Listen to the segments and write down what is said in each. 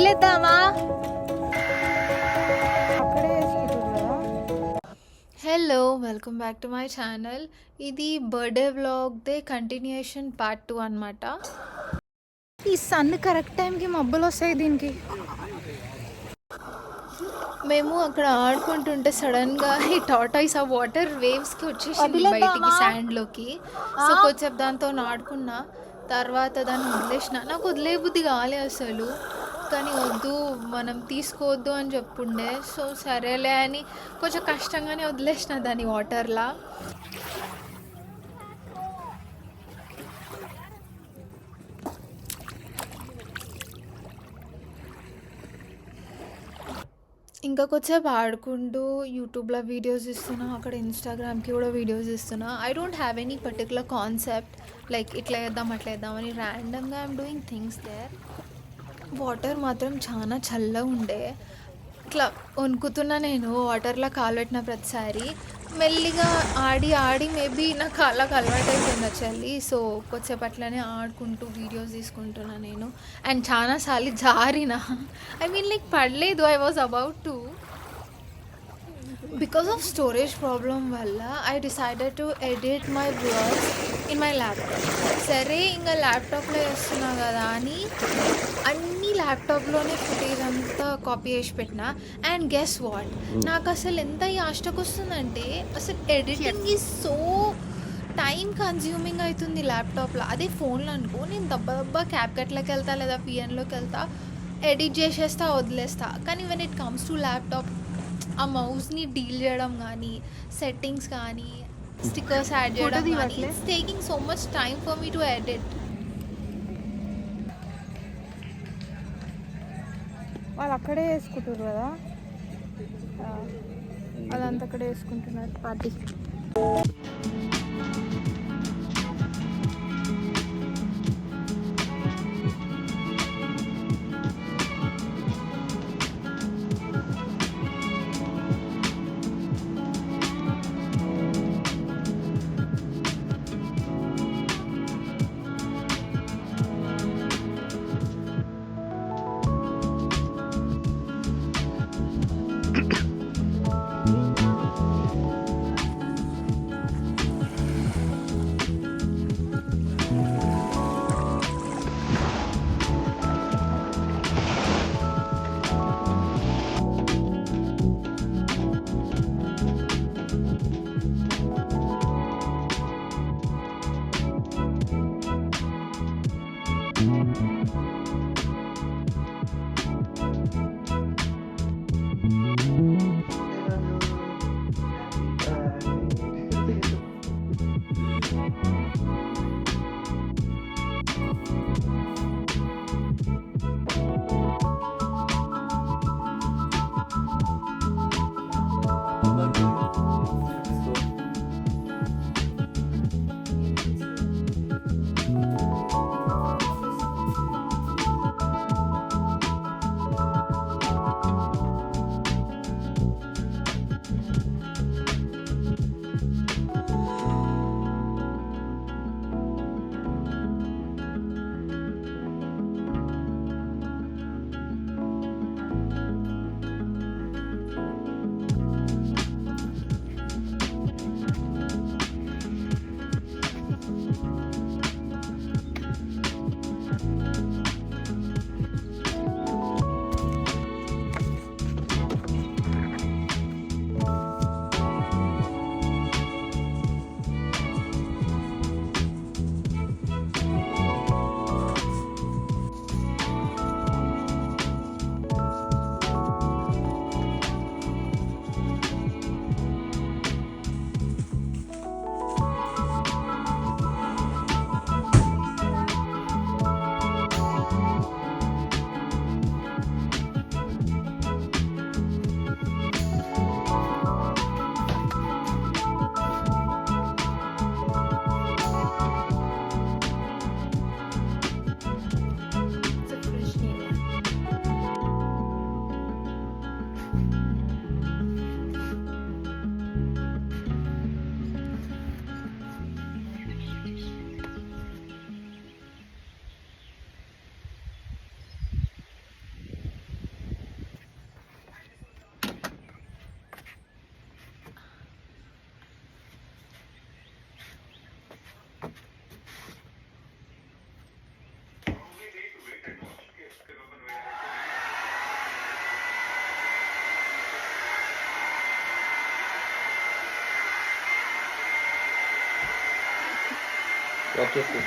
వదిలేద్దామా? Hello, welcome back to my channel. ఇది birthday వ్లాగ్దే continuation part 2 అనమాట. ఈ సన్ కరెక్ట్ టైంకి మబ్బులు వస్తాయి దీనికి. మేము అక్కడ ఆడుకుంటుంటే సడన్గా ఈ టాటాయిస్ ఆ వాటర్ వేవ్స్కి వచ్చేసింది బయటికి, శాండ్లోకి. సో కొంచెం దాంతో ఆడుకున్నా, తర్వాత దాన్ని వదిలేసిన. నాకు వదిలే బుద్ధి కాలే అసలు, కానీ వద్దు మనం తీసుకోవద్దు అని చెప్పుండే. సో సరేలే అని కొంచెం కష్టంగానే వదిలేసిన దాన్ని వాటర్లా. ఇంకా కొద్దిసేపు ఆడుకుంటూ యూట్యూబ్లో వీడియోస్ ఇస్తున్నా, అక్కడ ఇన్స్టాగ్రామ్కి కూడా వీడియోస్ ఇస్తున్నా. I don't have any particular concept like ఇట్లా వేద్దాం అట్లా వేద్దాం అని. ర్యాండమ్గా I'm doing things there. Water మాత్రం చాలా చల్లగా ఉండే. ఇట్లా వణుకుతున్నా నేను వాటర్లో కాలు పెట్టిన ప్రతిసారి. మెల్లిగా ఆడి ఆడి మేబీ నా కాళ్ళకు అలవాటు అయిపోయింది చల్లి. సో కొద్దిసేపు అట్లనే ఆడుకుంటూ వీడియోస్ తీసుకుంటున్నా నేను. అండ్ చాలాసార్లు జారిన, ఐ మీన్ లైక్ పడలేదు, I was about to. Because of storage problem వల్ల I decided to edit my vlogs in my laptop. సరే ఇంకా ల్యాప్టాప్లో వేస్తున్నా కదా అని అన్ని ల్యాప్టాప్లోనే ఫుటేజ్ అంతా కాపీ చేసి పెట్టిన. అండ్ గెస్ వాట్, నాకు అసలు ఎంత యాస్టకు వస్తుందంటే అసలు editing is so time consuming అవుతుంది ల్యాప్టాప్లో. అదే ఫోన్లో అనుకో నేను దబ్బా క్యాప్కట్లోకి వెళ్తా లేదా పిఎన్లోకి వెళ్తా, ఎడిట్ చేసేస్తా, వదిలేస్తా. కానీ when it comes to laptop, ఆ మౌస్ని డీల్ చేయడం కానీ, సెట్టింగ్స్ కానీ, స్టిక్కర్స్ యాడ్ చేయడం కానీ, it's taking so much time for me to edit. వాళ్ళు అక్కడే వేసుకుంటారు కదా, వాళ్ళంతా అక్కడే వేసుకుంటున్నారు పార్టీ. వచ్చేసి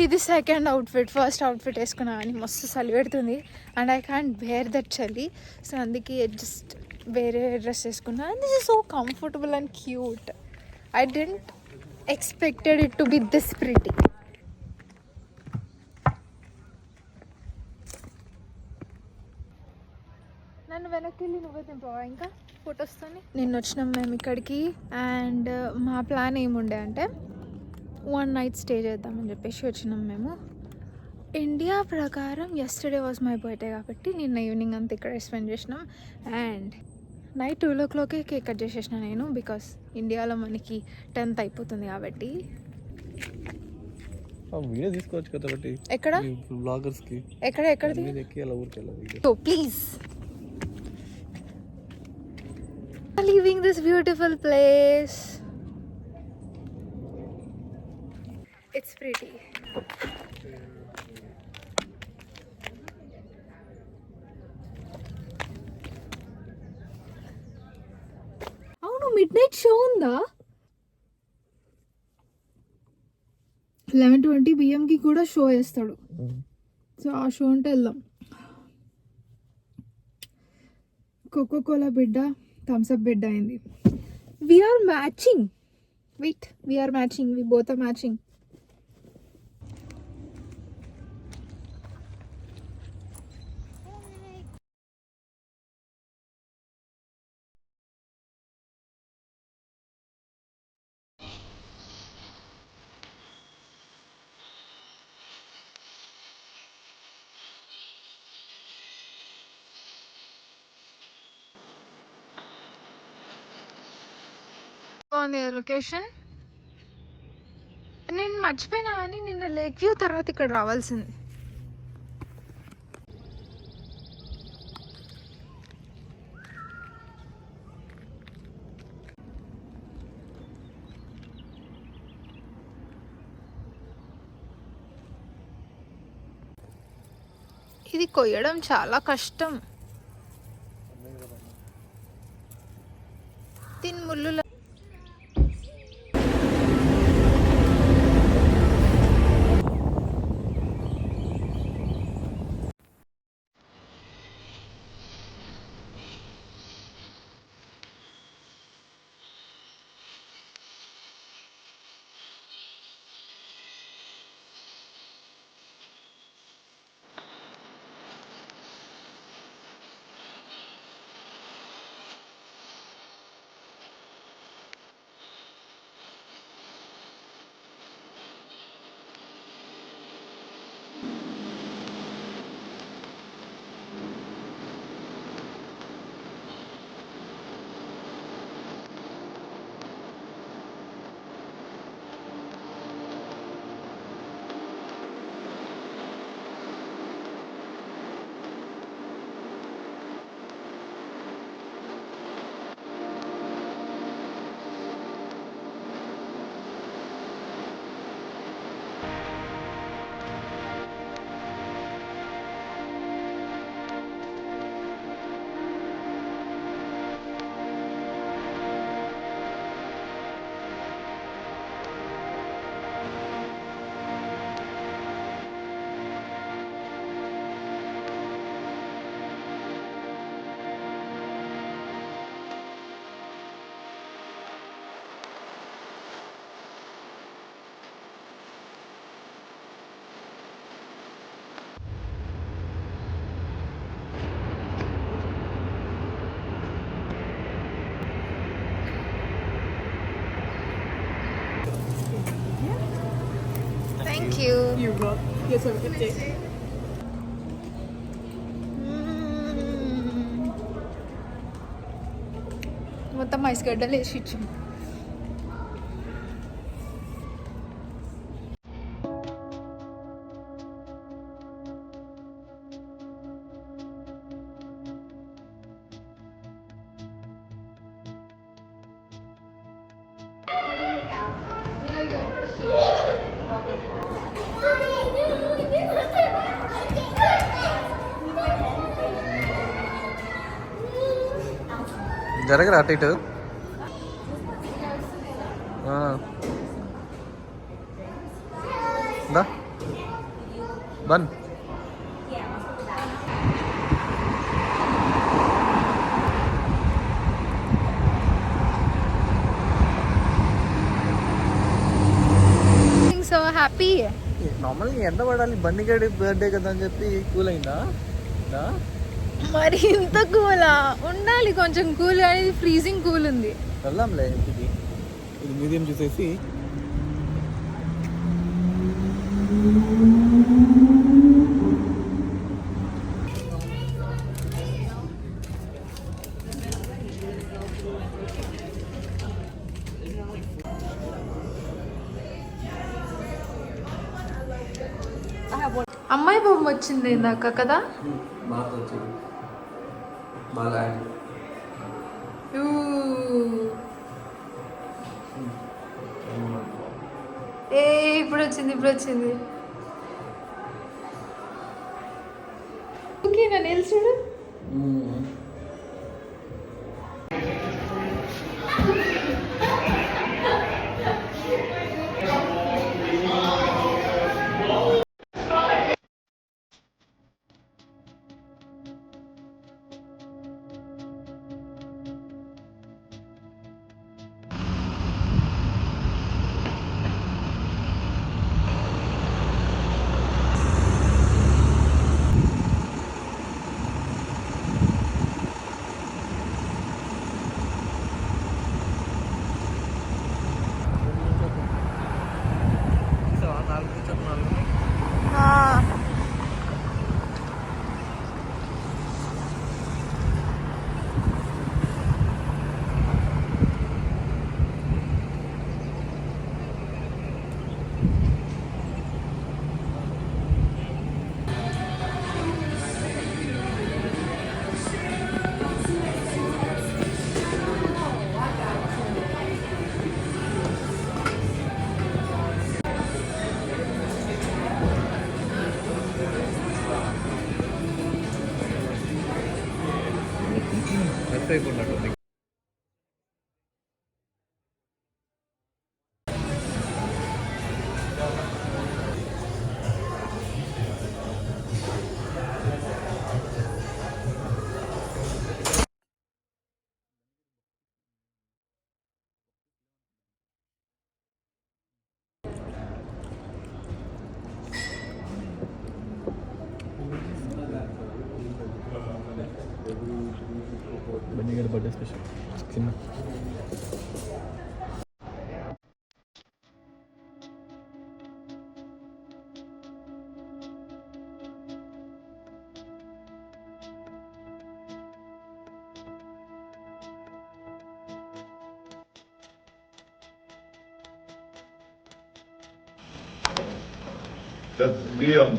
ఇది సెకండ్ అవుట్ఫిట్. ఫస్ట్ అవుట్ఫిట్ వేసుకున్నా అని మస్తు చలి పెడుతుంది and I can't bear that చలి. సో అందుకే జస్ట్ వేరే డ్రెస్ వేసుకున్నా and this is so comfortable and cute. I didn't expected it to be this pretty. నన్ను వెనక్కి వెళ్ళి నువ్వే తింపావా ఇంకా ఫొటోస్తో? నిన్న వచ్చినాం మేము ఇక్కడికి అండ్ మా ప్లాన్ ఏముండే అంటే 1 night స్టే చేద్దామని చెప్పేసి వచ్చినాం మేము. ఇండియా ప్రకారం ఎస్టర్డే వాజ్ మై బర్త్డే కాబట్టి నిన్న ఈవినింగ్ అంతా ఇక్కడ స్పెండ్ చేసినాం అండ్ నైట్ 12 o'clockకే కేక్ కట్ చేసేసిన నేను, బికాస్ ఇండియాలో మనకి 10th అయిపోతుంది కాబట్టి. వీడియో తీసుకోవచ్చు కదా ఒకటి ఎక్కడ బ్లాగర్స్కి ఎక్కడిది ఎక్కి అలా ఊరికి వెళ్ళాలి. So please leaving this beautiful place. It's pretty. అవును, మిడ్ నైట్ షో ఉందా? 11:20 PM కూడా షో వేస్తాడు. సో ఆ షో అంటే వెళ్దాం. కోకోకోలా బిడ్డ థమ్స్అప్ బిడ్డ అయింది. We are matching. Wait, we are matching. We both are matching. బాగుంది లొకేషన్. నేను మర్చిపోయినా కానీ నిన్న లేక్ వ్యూ తర్వాత ఇక్కడ రావాల్సింది. ఇది కొయ్యడం చాలా కష్టం. దీని ముళ్ళు Thank you. You're welcome. Yes, have a good day. మొత్తం ఐస్ గడ్డలు వేసి ఇచ్చింది. జరగరా అటు ఇటు బన్ సో హ్యాపీ. నార్మల్గా ఎండ పడాలి బండిగాడి బర్త్డే కదా అని చెప్పి కూల్ అయిందా? మరి ఇంత కూలా ఉండాలి, కొంచెం కూల్ అనేది ఫ్రీజింగ్ కూల్ ఉంది. వెళ్దాంలే ఇంటికి. ఇది మ్యూజియం చూసేసి అమ్మాయి బొమ్మ వచ్చింది ఇందాక కదా. బాగా వచ్చింది బాగా ఏ ఇప్పుడు వచ్చింది. ఓకే నా నెల్స్ చూడు. మిస్ అయిపోయినట్టు. బండిగాడి బర్త్డే స్పెషల్ చిన్న Das Leon.